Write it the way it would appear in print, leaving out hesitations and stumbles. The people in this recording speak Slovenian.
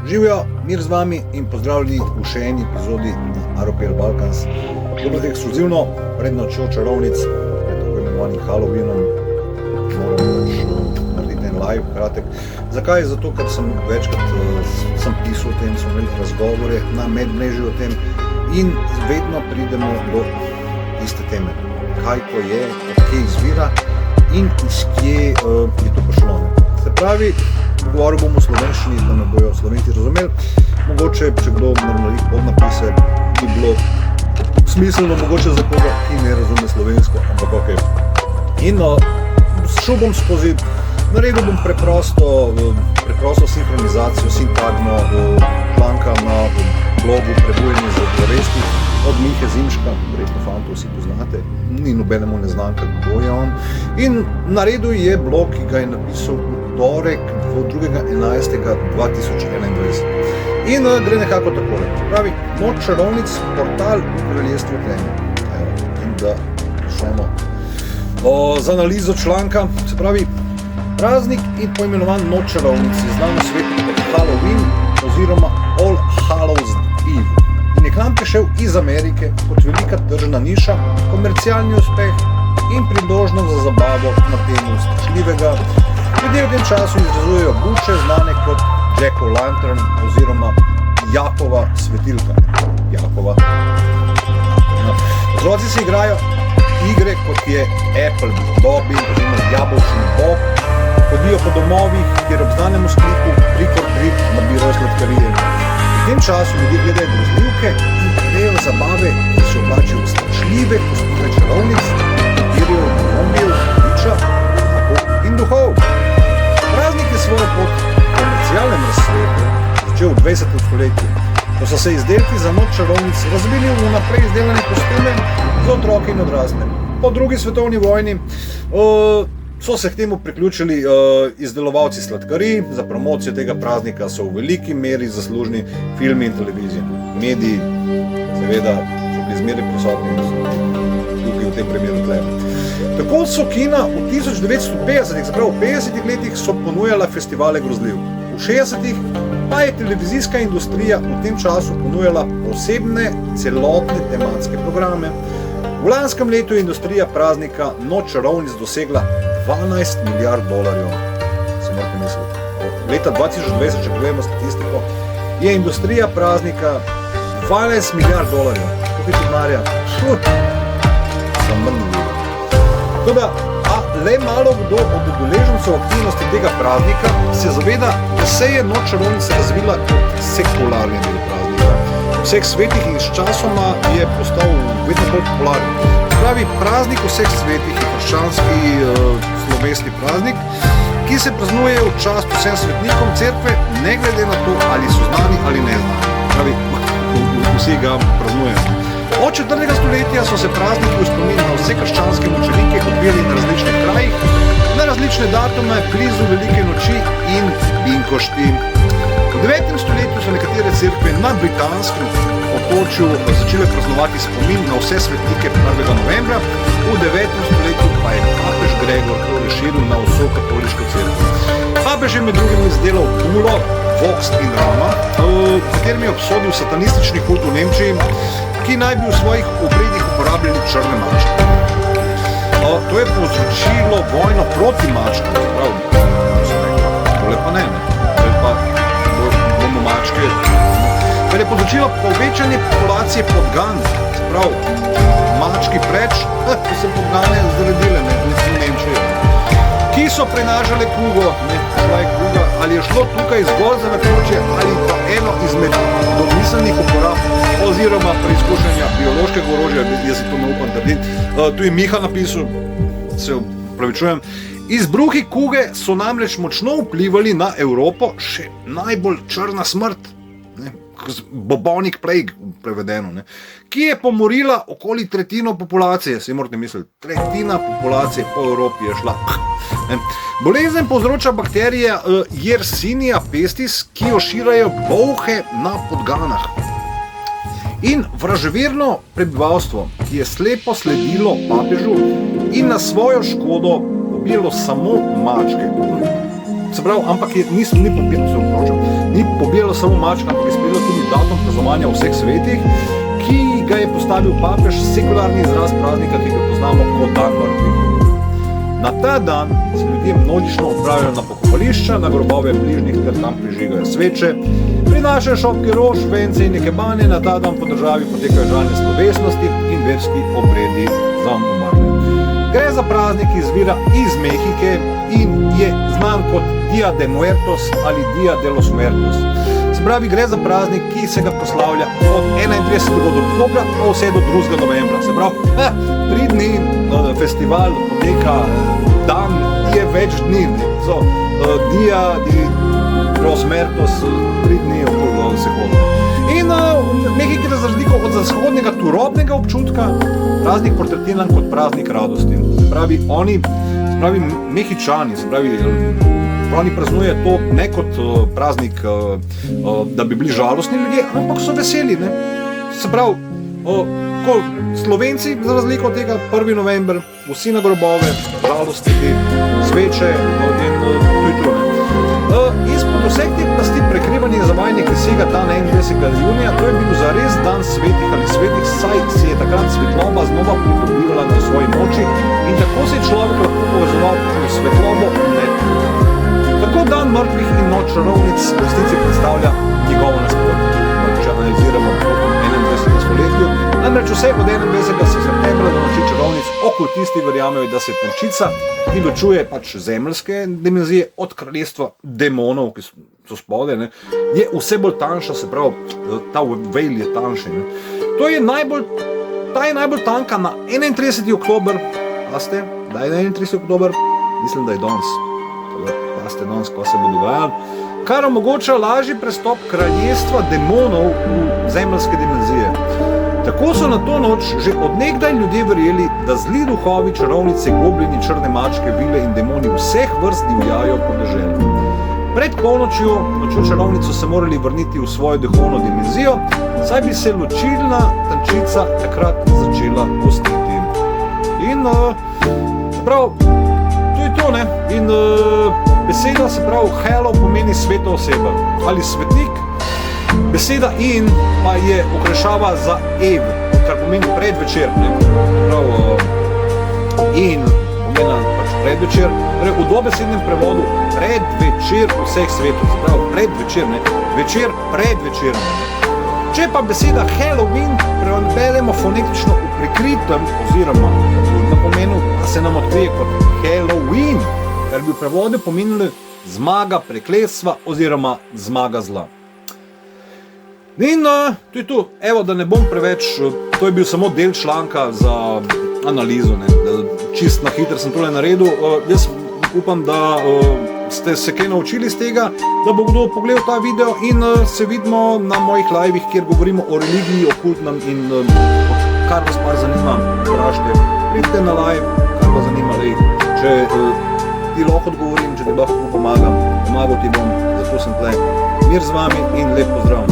Živijo, mir z vami in pozdravljeni v še eni epizodi na RPL Balkans. Dobro, ekskluzivno, pred nočjo čarovnic, pred tako imenovanim Halloweenom, moramo narediti en live, kratek. Zakaj? Zato, ker sem večkrat pisal o tem, smo imeli razgovore na medmrežju o tem in vedno pridemo do iste teme. Kaj to je, od kje izvira in iz kje je to prišlo. Se pravi, govoril bom o slovenščini, da me bojo Slovenci razumeli. Mogoče, če kdo naredi podnapise, bi bilo smiselno mogoče za koga, ki ne razume slovensko, ampak ok. In šel bom skozi, naredil bom preprosto sinhronizacijo, sintagmo članka na blogu Prebujanje zavesti od Mihe Zimška, verjetno fantov vsi poznate, ni nobenemu neznanka, kdo je on. In naredil je blog, ki ga je napisal v torek 2.11.2021. In gre nekako takole. Pravi, Noč čarovnic, portal v kraljestvu Teme. In da šlemo z analizo članka. Se pravi, praznik in poimenovan Noč čarovnic je znan na svetu kot Halloween oziroma All Hallows Eve. In je k nam prišel iz Amerike kot velika tržna niša, komercialni uspeh in priložnost za zabavo na temu strašljivega. Ljudje v tem času izrazujejo buče, znane kot Jack-o'-lantern oziroma Jakova svetilka. Jakova. Otroci si igrajo igre, kot je Apple Bobbing oziroma Jabolčni Bob, hodijo po domovih, kjer ob znanem vzkliku trick or treat nabirajo sladkarije. V tem času ljudje gledajo grozljivke in grejo zabave, ki se oblačijo v strašljive kostime čarovnic, katerijo zombijev, biča in duhov. Praznik je svojo pot v komercialnem razsvetu začel v 20. stoletju, ko so se izdelki za Noč čarovnic razvili v vnaprej izdelane kostume za otroke in odrasle. Po drugi svetovni vojni so se k temu priključili izdelovalci sladkarij. Za promocijo tega praznika so v veliki meri zaslužni filmi in televizija. Mediji, seveda, so bili zmeraj prisotni tukaj v tem primeru tle. Tako so kina v 1950-ih, se pravi v 50-ih letih, so ponujala festivale grozljivk. V 60-ih pa je televizijska industrija v tem času ponujala posebne celotne tematske programe. V lanskem letu je industrija praznika Noč čarovnic dosegla $12 milijard. Si morate misliti. Leta 2020, če gledamo statistiko, je industrija praznika $12 milijard. Tukaj je denarja. Toda, le malo kdo od udeležencev aktivnosti tega praznika se zaveda, da se je Noč čarovnic razvila kot sekularni del praznika. Vseh svetih in s časoma je postal vedno bolj popularen. Pravi, praznik vseh svetih je krščanski slovesni praznik, ki se praznuje v čast vsem svetnikom cerkve, ne glede na to, ali so znani ali ne znani. Pravi, vsi ga praznujemo. Od 4. stoletja so se prazniki v spomin na vse krščanske mučenike odvijali na različnih krajih, na različne datume, blizu Velike noči in Binkošti. V 9. stoletju so nekatere cerkve na britanskem otočju začele praznovati spomin na vse svetnike 1. novembra, v 9. stoletju pa je papež Gregor to razširil na vso katoliško cerkev. Papež je med drugim izdelal bulo Vox in Roma, v katerem je obsodil satanistični kult v Nemčiji, ki naj bi v svojih obredih uporabljali črne mačke. To je povzročilo vojno proti mačkam, tole pa ne. Mačke. Kar je povzročilo povečanje populacije podgan, se pravi, mački preč, ko se podgane zredile, v Nemčiji, ki so prenašale kugo, ali je šlo tukaj zgolj za naključje, ali pa eno izmed domiselnih uporab oziroma preizkušanja biološkega orožja, jaz si to ne upam trditi. Tu je Miha napisal, se opravičujem. Izbruhi kuge so namreč močno vplivali na Evropo, še najbolj črna smrt, bubonic plague prevedeno, ki je pomorila okoli tretjino populacije, si morate misliti, tretjina populacije po Evropi je šla. Bolezen povzroča bakterija Yersinia pestis, ki jo širajo bolhe na podganah. In vraževerno prebivalstvo, ki je slepo sledilo papežu in na svojo škodo pobijalo samo mačke. Se pravi, ampak ni ni pobijalo samo mačka, ampak je sprejelo tudi datum praznovanja vseh svetih, ki ga je postavil papež, sekularni izraz praznika, ki ga poznamo kot dan mrtvih. Na ta dan se ljudje množično odpravijo na pokopališča, na grobove bližnjih, ker tam prižigajo sveče, prinašajo šopke rož, vence in nekebanje, na ta dan po državi potekajo žalne slovesnosti in verski obredi za umrle. Gre za praznik, ki izvira iz Mehike in je znan kot Dia de Muertos ali Dia de los Muertos. Se pravi, gre za praznik, ki se ga proslavlja od 31. oktobra pa vse do 2. novembra. Se pravi, 3 dni festival poteka, dan je več dni. Dia de los Muertos, 3 dni okoli se hodi. In Mehike je za razliko od zahodnega turobnega občutka praznik portretiran kot praznik radosti. Se pravi, Mehičani, oni praznujejo to ne kot praznik, da bi bili žalostni ljudje, ampak so veseli. Ne? Se pravi, ko Slovenci, za razliko od tega, 1. november, vsi na grobove, žalostiti, sveče in tudi to. Izpod vseh teh plasti prekrivanje in zavajanje, ki sega dan 21. junija, to je bil zares dan svetih ali svetih, saj si je takrat svetloba znova pridobivala na svoji moči in tako se je človek lahko povezoval v svetlobo let. Tako dan mrtvih in noč čarovnic v resnici predstavlja njegovo nasprotje. Če analiziramo po 21. stoletju, namreč vse od 21. septembra do noči čarovnic okultisti verjamejo, da se tančica, ki ločuje pač zemeljske dimenzije od kraljestva demonov, ki so spode, ne, je vse bolj tanjša, se pravi, ta veil je tanjši. Ta je najbolj tanka na 31. oktober, paste, da je 31. oktober, mislim, da je danes, paste danes, ko se bo dogajalo, kar omogoča lažji prestop kraljestva demonov v zemeljske dimenzije. Tako so na to noč že od nekdaj ljudje verjeli, da zli duhovi, čarovnice, goblini, črne mačke, vile in demoni vseh vrst divjajo po deželi. Pred polnočjo, nočjo čarovnico, se morali vrniti v svojo duhovno dimenzijo, saj bi se ločilna tančica takrat začela gostiti. In prav, to je to, ne? In beseda, se pravi, Helo pomeni sveta oseba ali svetnik. Beseda in pa je okrašava za ev, kar pomeni predvečer. In pomeni pač predvečer, torej v dobesednem prevodu predvečer vseh svetov, se pravi predvečer, ne, večer predvečer. Če pa beseda Halloween prevedemo fonetično v prikritem oziroma na pomenu, pa se nam odkrije kot Halloween, kar bi v prevodu pomenilo zmaga prekletstva oziroma zmaga zla. In to je to, evo, da ne bom preveč, to je bil samo del članka za analizo, ne, čist na hitro sem tole naredil. Jaz upam, da ste se kaj naučili iz tega, da bo kdo pogledal ta video in se vidimo na mojih live-ih, kjer govorimo o religiji, okultnem in kar vas pa zanima, vprašajte, pridite na live, kar vas zanima, če ti lahko odgovorim, če ti lahko pomagam, pomagal ti bom, zato sem tle. Mir z vami in lep pozdrav.